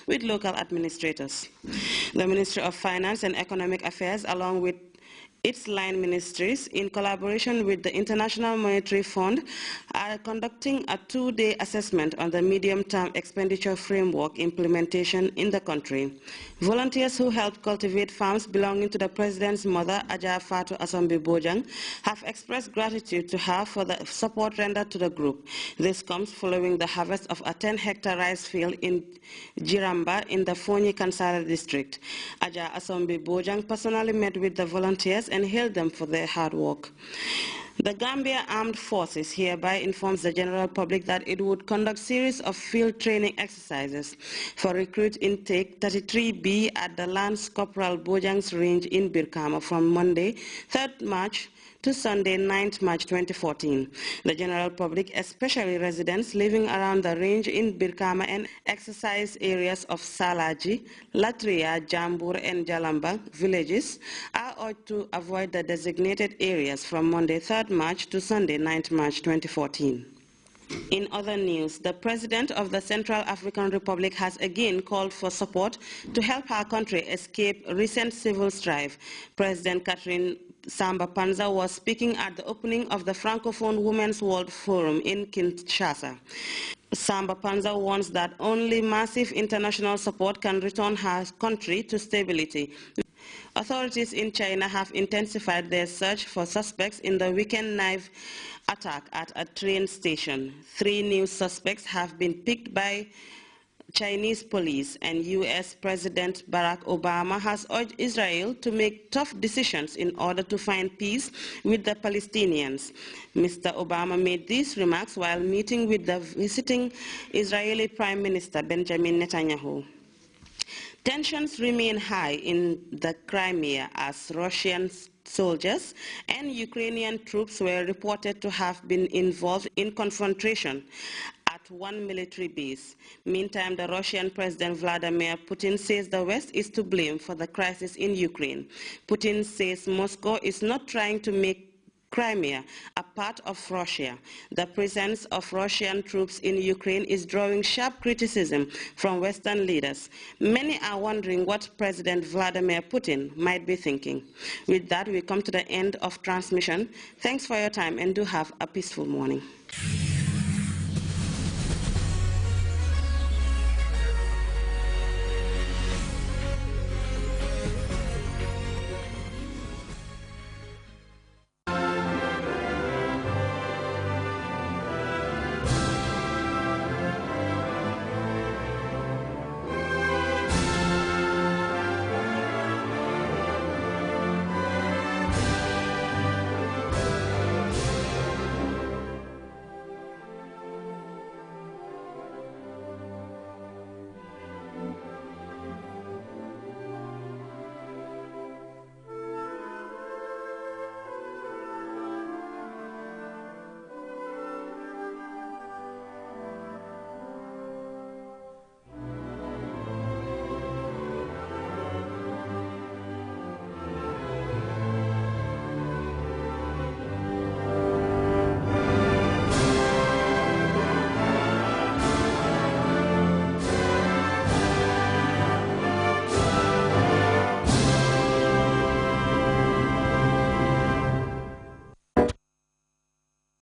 with local administrators. The Ministry of Finance and Economic Affairs, along with its line ministries, in collaboration with the International Monetary Fund, are conducting a two-day assessment on the medium-term expenditure framework implementation in the country. Volunteers who helped cultivate farms belonging to the President's mother, Aja Fatu Asombi Bojang, have expressed gratitude to her for the support rendered to the group. This comes following the harvest of a 10-hectare rice field in Jiramba in the Fonyi Kansara district. Aja Asombi Bojang personally met with the volunteers and hailed them for their hard work. The Gambia Armed Forces hereby informs the general public that it would conduct a series of field training exercises for recruit intake 33B at the Lance Corporal Bojang's range in Birkama from Monday, 3rd March to Sunday, 9th March 2014. The general public, especially residents living around the range in Birkama and exercise areas of Salaji, Latria, Jambur, and Jalamba villages, are urged to avoid the designated areas from Monday, 3rd March to Sunday, 9th March 2014. In other news, the President of the Central African Republic has again called for support to help our country escape recent civil strife. President Catherine Samba Panza was speaking at the opening of the Francophone Women's World Forum in Kinshasa. Samba Panza warns that only massive international support can return her country to stability. Authorities in China have intensified their search for suspects in the weekend knife attack at a train station. 3 new suspects have been picked by Chinese police, and U.S. President Barack Obama has urged Israel to make tough decisions in order to find peace with the Palestinians. Mr. Obama made these remarks while meeting with the visiting Israeli Prime Minister Benjamin Netanyahu. Tensions remain high in the Crimea as Russian soldiers and Ukrainian troops were reported to have been involved in confrontation at one military base. Meantime, the Russian President Vladimir Putin says the West is to blame for the crisis in Ukraine. Putin says Moscow is not trying to make Crimea a part of Russia. The presence of Russian troops in Ukraine is drawing sharp criticism from Western leaders. Many are wondering what President Vladimir Putin might be thinking. With that, we come to the end of transmission. Thanks for your time and do have a peaceful morning.